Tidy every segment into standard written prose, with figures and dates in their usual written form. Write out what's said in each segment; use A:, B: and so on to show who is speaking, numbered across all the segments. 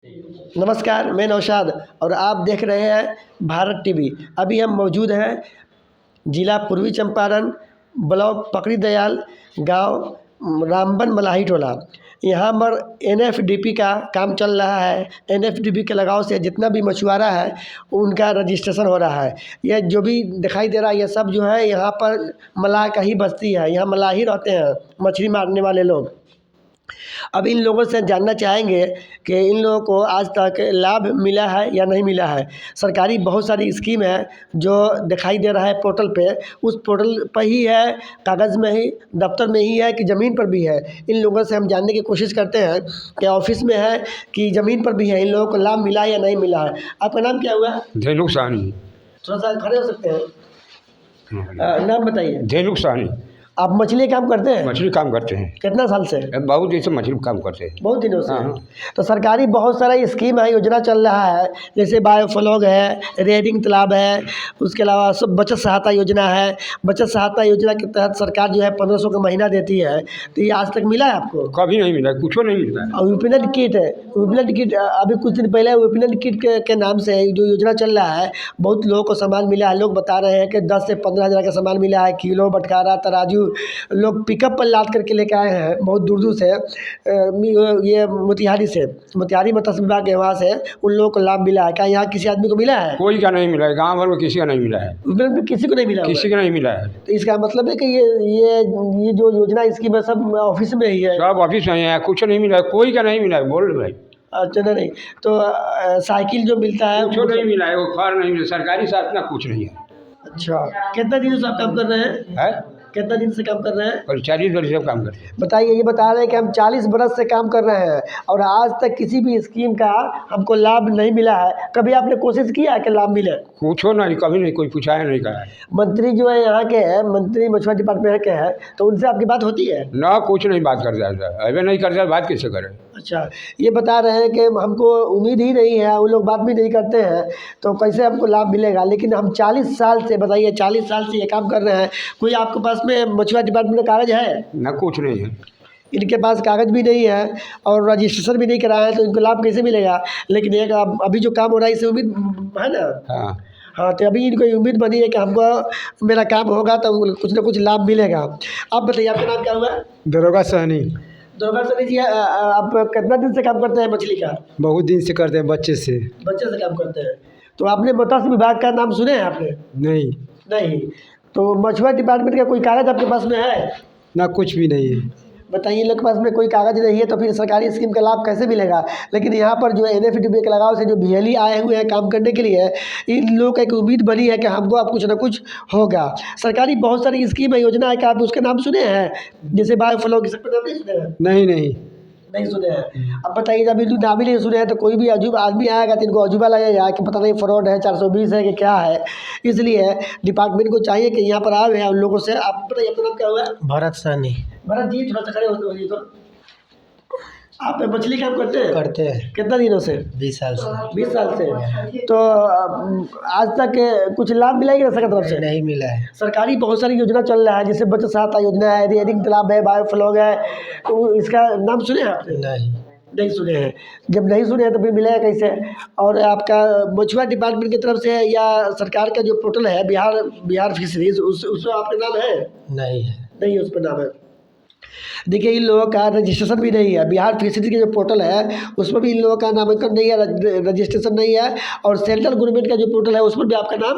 A: नमस्कार, मैं नौशाद और आप देख रहे हैं भारत टीवी। अभी हम मौजूद हैं जिला पूर्वी चंपारण, ब्लॉक पकड़ी दयाल, गांव रामबन मलाही टोला। यहाँ पर एनएफडीपी का काम चल रहा है। एनएफडीपी के लगाव से जितना भी मछुआरा है उनका रजिस्ट्रेशन हो रहा है। यह जो भी दिखाई दे रहा है ये सब जो है यहाँ पर मलाह का ही बस्ती है। यहाँ मलाही रहते हैं, मछली मारने वाले लोग। अब इन लोगों से जानना चाहेंगे कि इन लोगों को आज तक लाभ मिला है या नहीं मिला है। सरकारी बहुत सारी स्कीम है जो दिखाई दे रहा है पोर्टल पे, उस पोर्टल पर ही है, कागज़ में ही, दफ्तर में ही है कि ज़मीन पर भी है। इन लोगों से हम जानने की कोशिश करते हैं कि ऑफिस में है कि ज़मीन पर भी है, इन लोगों को लाभ मिला है या नहीं मिला है। आपका नाम क्या हुआ?
B: धेनुक साहनी।
A: थोड़ा सा खड़े हो सकते हैं? नाम बताइए।
B: धेनुक साहनी।
A: आप मछली काम करते हैं?
B: मछली काम करते हैं।
A: कितना साल से?
B: बहुत दिन से मछली काम करते हैं।
A: बहुत दिनों से।
B: हाँ।
A: तो सरकारी बहुत सारा स्कीम है, योजना चल रहा है, जैसे बायोफ्लॉग है, रेडिंग तालाब है, उसके अलावा सब बचत सहायता योजना है। बचत सहायता योजना के तहत सरकार जो है 1500 का महीना देती है। तो ये आज तक मिला है आपको?
B: कभी नहीं मिला, कुछ नहीं मिलता है।
A: और विपणन किट है, विपणन किट अभी कुछ दिन पहले विपणन किट के नाम से जो योजना चल रहा है, बहुत लोगों को सामान मिला है। लोग बता रहे हैं कि 10 से 15 हज़ार का सामान मिला है। किलो, बटखारा, तराजू लोग पिकअप पर लाद करके लेके आए हैं बहुत दूर दूर से। ये मोतिहारी मत्स्य विभाग के वहाँ से उन लोगों को लाभ मिला है। क्या यहाँ किसी आदमी को मिला है?
B: कोई का नहीं मिला है, गाँव भर में किसी का नहीं मिला है।
A: किसी को नहीं मिला?
B: किसी का नहीं मिला है।
A: तो इसका मतलब है कि ये जो योजना स्कीम है सब ऑफिस में ही है?
B: सब ऑफिस में है, कुछ नहीं मिला है, कोई का नहीं मिला है। बोल रहे भाई।
A: अच्छा, नहीं तो साइकिल जो मिलता है
B: कुछ नहीं मिला है, वो खैर नहीं मिला। सरकारी साथ ना कुछ नहीं है।
A: अच्छा, कितना दिन से आप काम कर रहे हैं? कितना दिन से काम कर रहे हैं?
B: और 40 वर्ष से काम करते हैं।
A: बताइए, ये बता रहे हैं कि हम 40 बरस से काम कर रहे हैं और आज तक किसी भी स्कीम का हमको लाभ नहीं मिला है। कभी आपने कोशिश किया है कि लाभ मिले?
B: पूछो नहीं, कभी नहीं, कोई पूछा है नहीं कहा है।
A: मंत्री जो है यहाँ के हैं, मंत्री मछुआरा डिपार्टमेंट के हैं, तो उनसे आपकी बात होती है?
B: ना, कुछ नहीं बात करता है। अभी नहीं करता, बात कैसे करें?
A: अच्छा, ये बता रहे हैं कि हमको उम्मीद ही नहीं है, वो लोग बात भी नहीं करते हैं, तो कैसे हमको लाभ मिलेगा? लेकिन हम 40 साल से, बताइए 40 साल से ये काम कर रहे हैं। कोई आपके पास में मछुआरा डिपार्टमेंट का कागज़ है?
B: ना, कुछ नहीं है।
A: इनके पास कागज़ भी नहीं है और रजिस्ट्रेशन भी नहीं कराया है, तो इनको लाभ कैसे मिलेगा? लेकिन एक अभी जो काम हो रहा है इससे उम्मीद है ना?
B: हाँ
A: हाँ, तो अभी इनको उम्मीद बनी है कि हमको मेरा काम होगा तो कुछ ना कुछ लाभ मिलेगा। आप बताइए, आपका नाम क्या हुआ?
C: दरोगा सहनी।
A: दरोगा सहनी जी, आप कितना दिन से काम करते हैं मछली का?
C: बहुत दिन से करते हैं, बच्चे से।
A: बच्चे से काम करते हैं। तो आपने मत्स्य विभाग का नाम सुने हैं आपने?
C: नहीं।
A: नहीं। तो मछुआरा डिपार्टमेंट का कोई कागज़ आपके पास में है?
C: ना, कुछ भी नहीं है।
A: बताइए, इन लोग के पास में कोई कागज़ नहीं है तो फिर सरकारी स्कीम का लाभ कैसे मिलेगा? लेकिन यहाँ पर जो एनएफडीपी के लगाव से जो बीएलई आए हुए हैं काम करने के लिए, इन लोगों को एक उम्मीद बनी है कि हमको अब कुछ ना कुछ होगा। सरकारी बहुत सारी स्कीम है, योजना है, कि आप उसके नाम सुने हैं? जैसे बायोफ्लॉग, ये सब का नाम नहीं सुने हैं?
C: नहीं
A: नहीं सुने हैं। अब बताइए, जब इनको नाम ही नहीं सुने हैं तो कोई भी अजूबा आदमी आएगा तो इनको अजूबा लगेगा कि पता नहीं फ्रॉड है, 420 है कि क्या है। इसलिए डिपार्टमेंट को चाहिए कि यहाँ पर आए हैं उन लोगों से। आप बताइए, अपना नाम क्या हुआ?
C: भरत सहनी।
A: भरत जी, थोड़ा सा खड़े होइए। तो आप मछली काम करते हैं?
C: करते हैं।
A: कितना दिनों से?
C: 20 साल से।
A: 20 साल से। तो आज तक कुछ लाभ मिला है कि सरकार तरफ से?
C: नहीं मिला है।
A: सरकारी बहुत सारी योजना चल रहा है, जैसे बचत सहायता योजना है, रेडिंग तालाब है, बायोफ्लॉग है, तो इसका नाम सुने हैं आपने? नहीं सुने हैं। जब नहीं सुने हैं तो फिर मिलेगा कैसे? और आपका मछुआरा डिपार्टमेंट की तरफ से या सरकार का जो पोर्टल है बिहार फिशरीज, उसमें आपका नाम है?
C: नहीं है।
A: नहीं, उस पर नाम है। देखिए, इन लोगों का रजिस्ट्रेशन भी नहीं है। बिहार फिशरीज के जो पोर्टल है उसमें भी इन लोगों का नामांकन नहीं है, रजिस्ट्रेशन नहीं है। और सेंट्रल गवर्नमेंट का जो पोर्टल है उस पर भी आपका नाम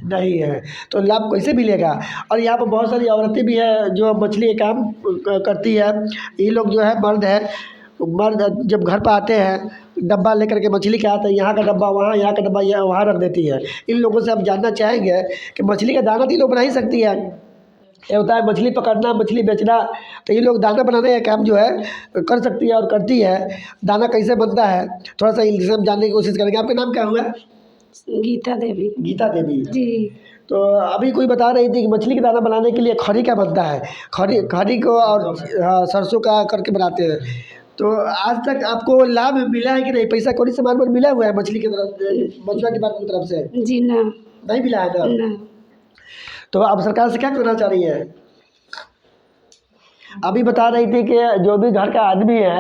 A: नहीं है। तो लाभ कैसे मिलेगा? और यहाँ पर बहुत सारी औरतें भी हैं जो मछली का काम करती है। ये लोग जो है मर्द जब घर पर आते हैं डब्बा लेकर के मछली के आते हैं, यहाँ का डब्बा वहाँ, यहाँ का डब्बा यहाँ वहाँ रख देती है। इन लोगों से हम जानना चाहेंगे कि मछली का दाना तो ये लोग बना ही सकती है। ये होता है मछली पकड़ना, मछली बेचना, तो ये लोग दाना बनाने का काम जो है कर सकती है और करती है। दाना कैसे बनता है थोड़ा सा इनसे हम जानने की कोशिश करेंगे। आपका नाम क्या हुआ?
D: गीता देवी।
A: गीता देवी
D: जी।
A: तो अभी कोई बता रही थी कि मछली का दाना बनाने के लिए खरी का बनता है, खरी को और सरसों का करके बनाते हैं। तो आज तक आपको लाभ मिला है कि नहीं? पैसा कौड़ी सामान पर मिला हुआ है मछली की तरफ, मछुआरा डिपार्टमेंट की तरफ से?
D: जी ना।
A: नहीं मिला है ना? तो अब सरकार से क्या करना चाह रही है? अभी बता रही थी कि जो भी घर का आदमी है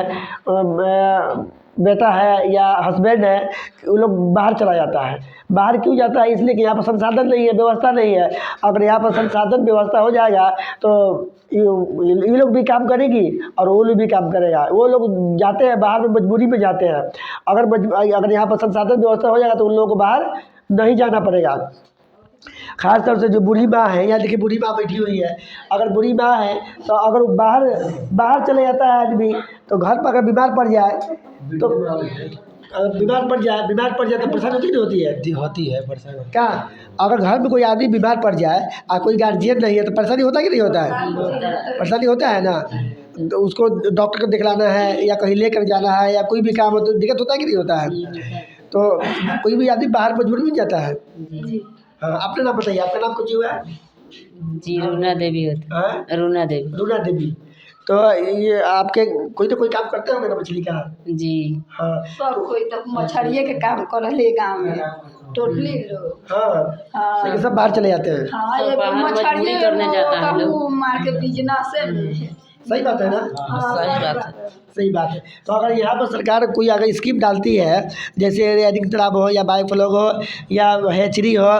A: बेटा है या हस्बैंड है, वो लोग बाहर चला जाता है। बाहर क्यों जाता है? इसलिए कि यहाँ पर संसाधन नहीं है, व्यवस्था नहीं है। अगर यहाँ पर संसाधन व्यवस्था हो जाएगा तो ये लोग भी काम करेगी और वो लोग भी काम करेगा। वो लोग जाते हैं बाहर में, मजबूरी में जाते हैं। अगर यहाँ पर संसाधन व्यवस्था हो जाएगा तो उन लोगों को बाहर नहीं जाना पड़ेगा। खास तौर से जो बूढ़ी माँ है, यहाँ देखिए बूढ़ी माँ बैठी हुई है। अगर बूढ़ी माँ है तो अगर बाहर चले जाता है आदमी, तो घर पर अगर बीमार पड़ जाए तो बीमार पड़ जाए तो परेशानी होती नहीं होती है?
C: होती है परेशानी।
A: क्या अगर घर में कोई आदमी बीमार पड़ जाए और कोई गार्जियन नहीं है तो परेशानी होता कि नहीं होता है? परेशानी होता है ना। तो उसको डॉक्टर को दिखलाना है या कहीं लेकर जाना है या कोई भी काम हो तो दिक्कत होता है कि नहीं होता है? तो कोई भी आदमी बाहर मजबूरी में जाता है। हाँ, अपना नाम बताइए, आपका नाम कुछ हुआ है?
E: जी रूना देवी होती
A: हाँ?
E: है। रूना देवी।
A: रूना देवी। तो ये आपके कोई तो कोई काम करते होंगे ना मछली का?
E: जी
A: हाँ
D: सब कोई तो मछलिए के काम करले गाँव में टोटली लोग।
A: हाँ, लेकिन सब बाहर चले जाते हैं।
D: हाँ,
E: सब
D: ये
E: बाहर
D: मछलिए
E: मजदूरी करने जाता है लोग।
D: मुँह मार के बिजनेस में।
A: सही बात है ना?
E: सही बात है।
A: सही बात है। तो अगर यहाँ पर सरकार कोई अगर स्कीम डालती है, जैसे रेयरिंग तालाब हो या बायोफ्लॉग हो या हैचरी हो,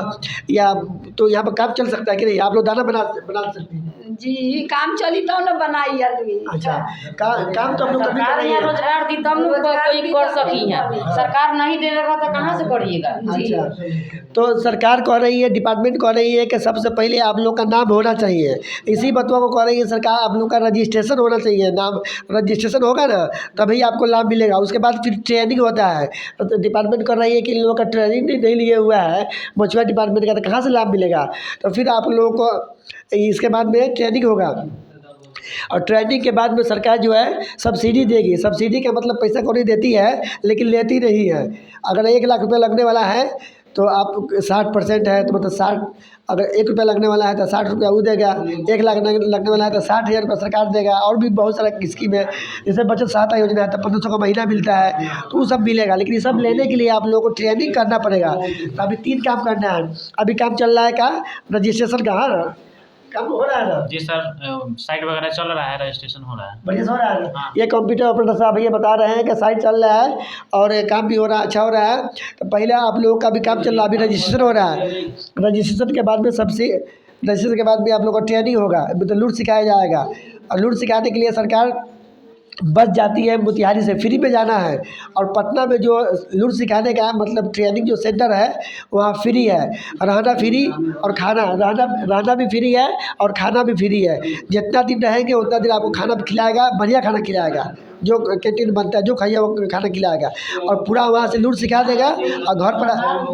A: या तो यहाँ पर काम चल सकता है कि नहीं? आप लोग दाना बना सकते हैं?
D: जी काम चली तो न बनाई आदमी।
A: अच्छा, काम तो हम लोग कभी
E: सरकार
A: करेंगे।
E: यहाँ रोजगार दी तब लोग कोई कर सकी है। सरकार नहीं दे रहा तो कहाँ से करिएगा?
A: अच्छा, तो सरकार कह रही है, डिपार्टमेंट कह रही है कि सबसे पहले आप लोग का नाम होना चाहिए। इसी बतवा को कह रही है सरकार, आप लोग का रजिस्ट्रेशन होना चाहिए। नाम रजिस्ट्रेशन होगा ना तभी आपको लाभ मिलेगा। उसके बाद फिर ट्रेनिंग होता है। तो डिपार्टमेंट कर रही है कि इन लोगों का ट्रेनिंग नहीं लिए हुआ है मछुआरा डिपार्टमेंट का, तो कहाँ से लाभ मिलेगा? तो फिर आप लोगों को इसके बाद में ट्रेनिंग होगा और ट्रेनिंग के बाद में सरकार जो है सब्सिडी देगी। सब्सिडी का मतलब पैसा कौड़ी देती है लेकिन लेती नहीं है। अगर 1 लाख रुपये लगने वाला है तो आप 60% है तो मतलब 60, अगर 1 रुपया लगने वाला है तो 60 रुपया वो देगा। 1 लाख लगने वाला है तो 60,000 रुपया सरकार देगा। और भी बहुत सारा स्कीम है, जैसे बचत सहायता योजना है तो 1500 का महीना मिलता है, तो वो सब मिलेगा। लेकिन ये सब लेने के लिए आप लोगों को ट्रेनिंग करना पड़ेगा। तो अभी 3 काम करना है। अभी काम चल रहा है का रजिस्ट्रेशन का, हाँ काम हो रहा है ना?
F: जी सर, साइट वगैरह चल रहा है, रजिस्ट्रेशन हो रहा है।
A: बढ़िया से हो रहा है ना?
F: हाँ।
A: ये कंप्यूटर ऑपरेटर साहब ये बता रहे हैं कि साइट चल रहा है और काम भी हो रहा है, अच्छा हो रहा है। तो पहले आप लोगों का भी काम चल रहा है, अभी रजिस्ट्रेशन हो रहा है। रजिस्ट्रेशन के बाद में रजिस्ट्रेशन के बाद में आप लोगों को ट्रेनिंग होगा, मतलब लूट सिखाया जाएगा। और लूट सिखाने के लिए सरकार बस जाती है मोतिहारी से, फ्री में जाना है। और पटना में जो लूट सिखाने का मतलब ट्रेनिंग जो सेंटर है वहाँ फ्री है, रहना फ्री और रहना भी फ्री है और खाना भी फ्री है। जितना दिन रहेंगे उतना दिन आपको खाना खिलाएगा, बढ़िया खाना खिलाएगा, जो कैंटीन बनता है जो खाइए वो खाना खिलाएगा। और पूरा वहाँ से लूट सिखा देगा और घर पर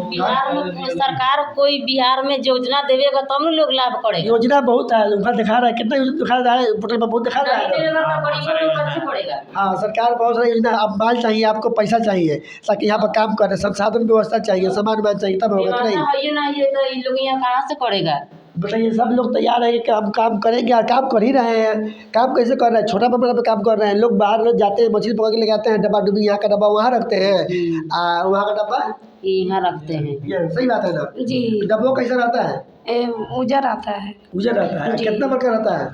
E: बिहार में सरकार कोई बिहार में योजना देवेगा तब न लोग लाभ करेगा।
A: योजना बहुत है, वहाँ दिखा रहा है कितना योजना दिखा रहा है, पोर्टल पर बहुत दिखा रहा
E: नहीं
A: है।
E: देवेगा तो गरीबों लोग कैसे पड़ेगा?
A: हाँ, सरकार बहुत सारी योजना। अब माल चाहिए, आपको पैसा चाहिए ताकि यहाँ पर काम करें, संसाधन व्यवस्था चाहिए, सामान चाहिए, तब होगा कि नहीं?
E: व्यवस्था है नहीं है तो इन लोग यहाँ कहाँ से करेगा?
A: बताइए, सब लोग तैयार है कि हम काम करेंगे और काम कर ही रहे हैं। काम कैसे कर रहे हैं? छोटा पैमाना पे काम कर रहे हैं। लोग बाहर जाते हैं, मछली पकड़ के लेके आते हैं, डब्बा डुब्बी यहाँ का डब्बा वहाँ रखते हैं, वहाँ का डब्बा
E: यहाँ रखते हैं।
A: ये सही बात है ना?
D: जी
A: डब्बा कैसा रहता है?
D: उजर आता है
A: उजर रहता है।
D: जी।
A: कितना बड़का रहता है?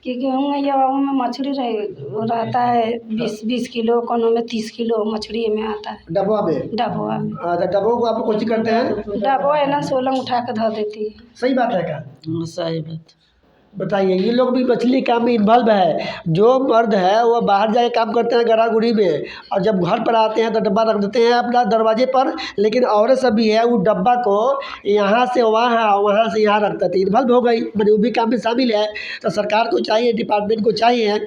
D: कि गेहूँ या में मछली रहता है 20 किलो, कोनो में 30 किलो मछली में आता है
A: डब्बा में?
D: डबुआ में।
A: तो डब्बों को आप लोग कोशिश करते हैं?
D: डबुआ है ना, सोलंग उठा के धो देती है।
A: सही बात है क्या?
E: सही बात।
A: बताइए, ये लोग भी मछली काम में इन्वॉल्व है। जो मर्द है वो बाहर जाके काम करते हैं गरागुड़ी में, और जब घर पर आते हैं तो डब्बा रख देते हैं अपना दरवाजे पर। लेकिन औरत सब भी है वो डब्बा को यहाँ से वहाँ से यहाँ रखते थे, इन्वॉल्व हो गई, मतलब वो भी काम में शामिल है। तो सरकार को चाहिए, डिपार्टमेंट को चाहिए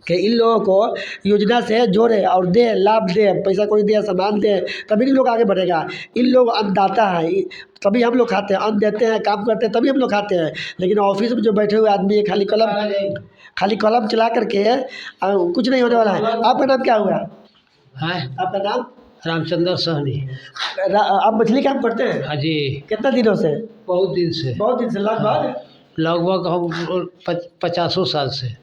A: कि इन लोगों को योजना से जोड़े और दे, लाभ दे, पैसा कोई दे, सामान दे, तभी इन लोग आगे बढ़ेगा। इन लोग अन्नदाता है, तभी हम लोग खाते हैं, अन्न देते हैं, काम करते हैं, तभी हम लोग खाते हैं। लेकिन ऑफिस में जो बैठे हुए आदमी है खाली कलम चला करके कुछ नहीं होने वाला है। आपका नाम क्या हुआ?
C: है
A: आपका नाम?
C: रामचंद्र सहनी।
A: आप मछली काम करते हैं?
C: हाँ जी,
A: कितना दिनों से?
C: बहुत दिन से,
A: बहुत दिन से, लगभग
C: लगभग हम 50 साल से।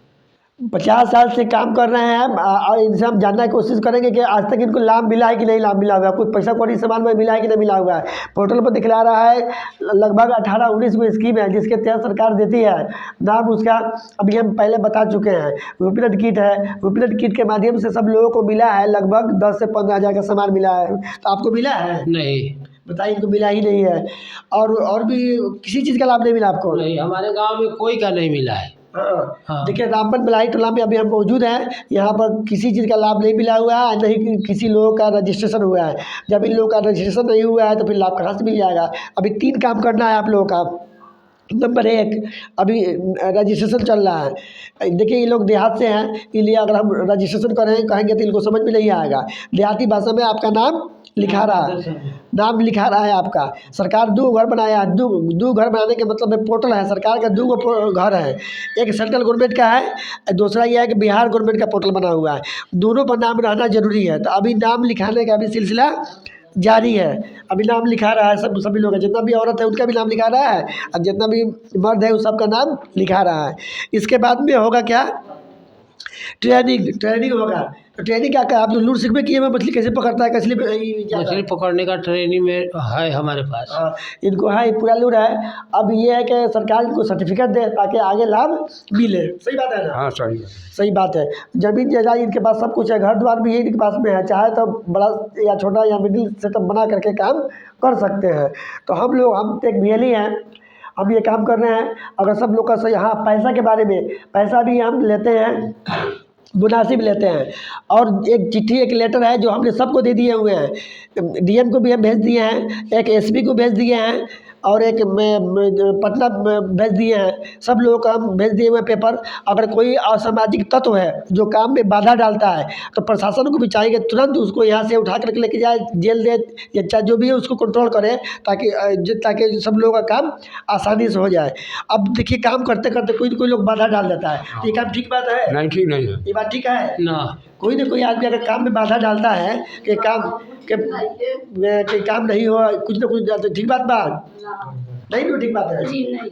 A: 50 साल से काम कर रहे हैं और इनसे हम जानने की कोशिश करेंगे कि आज तक इनको लाभ मिला है कि नहीं लाभ मिला हुआ है, कुछ पैसा कौड़ी सामान में मिला है कि नहीं मिला हुआ है। पोर्टल पर दिखला रहा है लगभग 18-19 को स्कीम है जिसके तहत सरकार देती है। नाम उसका अभी हम पहले बता चुके हैं। विपणन किट है, विपणन किट के माध्यम से सब लोगों को मिला है लगभग 10 से 15 हज़ार का सामान मिला है। तो आपको मिला है?
C: नहीं
A: बताइए, इनको मिला ही नहीं है। और भी किसी चीज़ का लाभ नहीं मिला आपको?
C: नहीं, हमारे गांव में कोई का नहीं मिला है।
A: हाँ। देखिए, रामबन बलाई टोला में अभी हम मौजूद हैं। यहाँ पर किसी चीज़ का लाभ नहीं मिला हुआ है, नहीं किसी लोगों का रजिस्ट्रेशन हुआ है। जब इन लोगों का रजिस्ट्रेशन नहीं हुआ है तो फिर लाभ कहाँ से मिल जाएगा? अभी 3 काम करना है आप लोगों का। नंबर 1, अभी रजिस्ट्रेशन चल रहा है। देखिए, ये लोग देहात से हैं, इसलिए अगर हम रजिस्ट्रेशन कहेंगे तो इनको समझ में नहीं आएगा। देहाती भाषा में आपका नाम लिखा रहा है, नाम लिखा रहा है आपका। सरकार 2 घर बनाया है। 2 घर बनाने के मतलब में पोर्टल है, सरकार का 2 घर है। एक सेंट्रल गवर्नमेंट का है, दूसरा यह है कि बिहार गवर्नमेंट का पोर्टल बना हुआ है। दोनों पर नाम रहना जरूरी है। तो अभी नाम लिखाने का भी सिलसिला जारी है। अभी नाम लिखा रहा है सभी लोग, जितना भी औरत है उनका भी नाम लिखा रहा है और जितना भी मर्द है उस सबका नाम लिखा रहा है। इसके बाद में होगा क्या? ट्रेनिंग होगा। तो ट्रेनिंग क्या आप लूट सीख में किए हुए मछली कैसे पकड़ता है, कैसे
C: मछली पकड़ने का ट्रेनिंग में है हमारे पास।
A: इनको है, पूरा लूट है। अब ये है कि सरकार इनको सर्टिफिकेट दे ताकि आगे लाभ मिले। सही बात है ना?
B: हाँ सही है।
A: सही बात है। ज़मीन जायदाद इनके पास सब कुछ है, घर द्वार भी इनके पास में है। चाहे तो बड़ा या छोटा या मिडिल सेटअप बना करके काम कर सकते हैं। तो हम एक VLE हैं, हम ये काम कर रहे हैं। अगर सब लोग का सही, हाँ, पैसा के बारे में, पैसा भी हम लेते हैं, मुनासिब लेते हैं। और एक चिट्ठी, एक लेटर है जो हमने सबको दे दिए हुए हैं। DM को भी हम भेज दिए हैं, एक SP को भेज दिए हैं और एक पटना भेज दिए हैं। सब लोगों को हम भेज दिए हुए पेपर। अगर कोई असामाजिक तत्व है जो काम में बाधा डालता है तो प्रशासन को भी चाहिए तुरंत उसको यहाँ से उठा कर लेके जाए, जेल दे या चाहे जो भी है उसको कंट्रोल करे, ताकि सब लोगों का काम आसानी से हो जाए। अब देखिए, काम करते करते कोई न कोई लोग बाधा डाल देता है। ये काम ठीक बात है?
B: नहीं, ठीक नहीं है।
A: ये बात ठीक है
C: ना,
A: कोई न कोई आदमी अगर काम में बाधा डालता है कि काम नहीं हो, कुछ ना कुछ, ठीक बात नहीं तो ठीक बात है।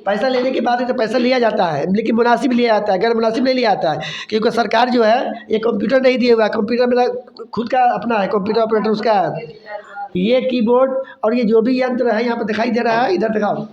A: पैसा लेने के बाद तो पैसा लिया जाता है, लेकिन मुनासिब लिया जाता है, गैर मुनासिब नहीं लिया जाता है। क्योंकि सरकार जो है ये कंप्यूटर नहीं दिए हुआ है। कंप्यूटर मेरा खुद का अपना है, कंप्यूटर ऑपरेटर उसका है। ये कीबोर्ड और ये जो भी यंत्र है यहाँ पर दिखाई दे रहा है, इधर दिखाओ,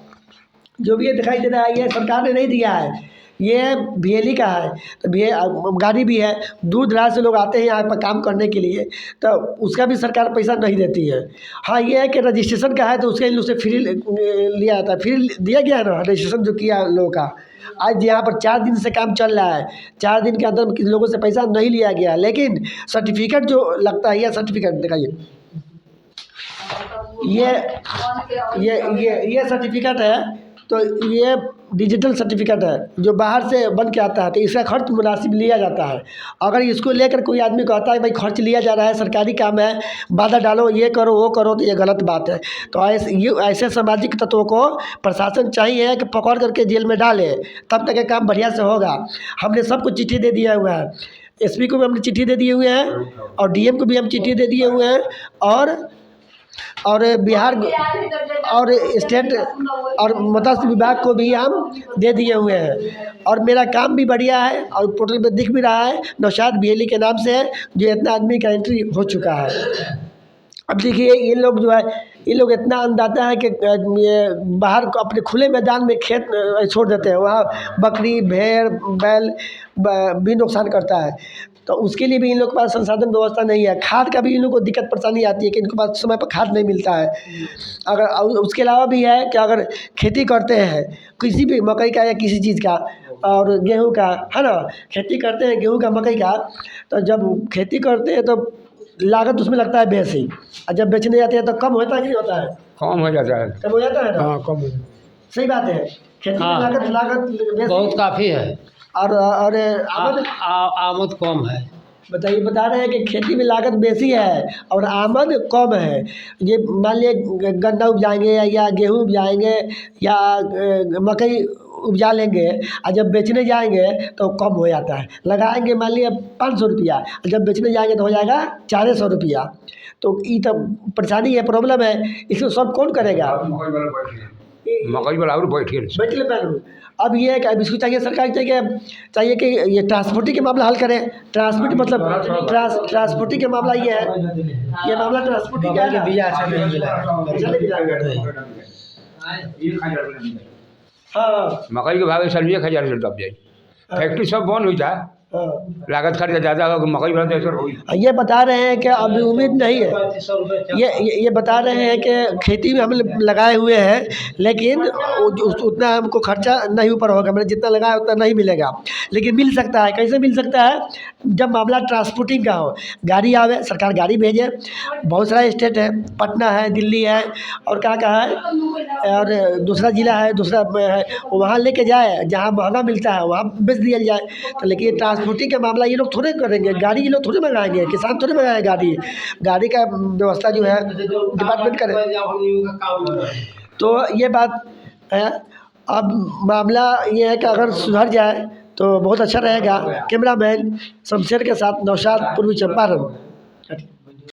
A: जो भी ये दिखाई दे रहा है ये सरकार ने नहीं दिया है, ये VLE का है। तो गाड़ी भी है, दूर दराज से लोग आते हैं यहाँ पर काम करने के लिए, तो उसका भी सरकार पैसा नहीं देती है। हाँ, ये है कि रजिस्ट्रेशन का है तो उसके लिए फ्री लिया जाता है, फ्री दिया गया है ना रजिस्ट्रेशन जो किया लोगों का। आज यहाँ पर 4 दिन से काम चल रहा है, 4 दिन के अंदर किसी लोगों से पैसा नहीं लिया गया, लेकिन सर्टिफिकेट जो लगता है, यह सर्टिफिकेट दिखाइए, ये सर्टिफिकेट है। तो ये डिजिटल सर्टिफिकेट है जो बाहर से बन के आता है, तो इसका खर्च मुनासिब लिया जाता है। अगर इसको लेकर कोई आदमी कहता है भाई खर्च लिया जा रहा है, सरकारी काम है, बाधा डालो, ये करो वो करो, तो ये गलत बात है। तो ऐसे सामाजिक तत्वों को प्रशासन चाहिए कि पकड़ करके जेल में डाले, तब तक ये काम बढ़िया से होगा। हमने सबको चिट्ठी दे दिया हुआ है, SP को भी हमने चिट्ठी दे दिए हुए हैं और DM को भी हम चिट्ठी दे दिए हुए हैं और बिहार और स्टेट और मत्स्य विभाग को भी हम दे दिए हुए हैं। और मेरा काम भी बढ़िया है और पोर्टल पे दिख भी रहा है, नौशाद VLE के नाम से है, जो इतना आदमी का एंट्री हो चुका है। अब देखिए, ये लोग जो है, ये लोग इतना अंदाता है कि ये बाहर को अपने खुले मैदान में खेत छोड़ देते हैं, वहाँ बकरी भेड़ बैल भी नुकसान करता है। तो उसके लिए भी इन लोग के पास संसाधन व्यवस्था नहीं है। खाद का भी इन लोग को दिक्कत परेशानी आती है कि इनके पास समय पर खाद नहीं मिलता है। अगर उसके अलावा भी है कि अगर खेती करते हैं किसी भी मकई का या किसी चीज़ का और गेहूं का, है ना, खेती करते हैं गेहूं का मकई का, तो जब खेती करते हैं तो लागत उसमें लगता है बेसी, और जब बेचने जाते हैं तो कम होता है कि नहीं होता है?
B: कम हो जाता है।
A: कम हो जाता है ना?
B: हाँ, कम हो जाता है।
A: सही बात है। खेती में लागत बेसी
C: बहुत काफ़ी है
A: और
C: आमद कम है।
A: बताइए, बता रहे हैं कि खेती में लागत बेसी है और आमद कम है। ये मान लिए गन्ना उपजाएंगे या गेहूँ उपजाएंगे या मकई उपजा लेंगे, और जब बेचने जाएंगे तो कम हो जाता है। लगाएंगे मान लिया 500 रुपया, और जब बेचने जाएंगे तो हो जाएगा 400 रुपया। तो ये तो परेशानी है, प्रॉब्लम है। इसको सॉल्व कौन करेगा?
B: मकई वाला और बैठ गए
A: बैठले बैन अब ये है कि अब इसको चाहिए सरकार चाहिए कि ये ट्रांसपोर्टिंग के मामला हल करें। ट्रांसपोर्ट मतलब ट्रांसपोर्टिंग के मामला ये है, ये मामला ट्रांसपोर्टिंग का है।
C: बिया अच्छा नहीं मिला।
A: हाँ
B: मकई के भाव साल 1000 से दब जाए। फैक्ट्री सब बंद हुई था,
A: हाँ
B: लागत खर्चा ज़्यादा हो, मकई वाला तो होई।
A: ये बता रहे हैं कि अभी उम्मीद नहीं है। ये बता रहे हैं कि खेती में हम लगाए हुए हैं, लेकिन उतना हमको खर्चा नहीं ऊपर होगा, मैंने जितना लगाया उतना नहीं मिलेगा, लेकिन मिल सकता है। कैसे मिल सकता है? जब मामला ट्रांसपोर्टिंग का हो, गाड़ी आवे, सरकार गाड़ी भेजे। बहुत सारा स्टेट है, पटना है, दिल्ली है और कहाँ है, और दूसरा ज़िला है, दूसरा है, वहाँ लेके जाए जहाँ महंगा मिलता है वहाँ बेच दिया जाए। तो लेकिन ट्रांसपोर्टिंग का मामला ये लोग थोड़े करेंगे, गाड़ी ये लोग थोड़े मंगाएंगे, किसान थोड़े मंगाए गाड़ी का व्यवस्था जो है डिपार्टमेंट करे। तो ये बात है। अब मामला ये है कि अगर सुधर जाए तो बहुत अच्छा रहेगा। कैमरामैन शमशेर के साथ नौशाद, पूर्वी चंपारण।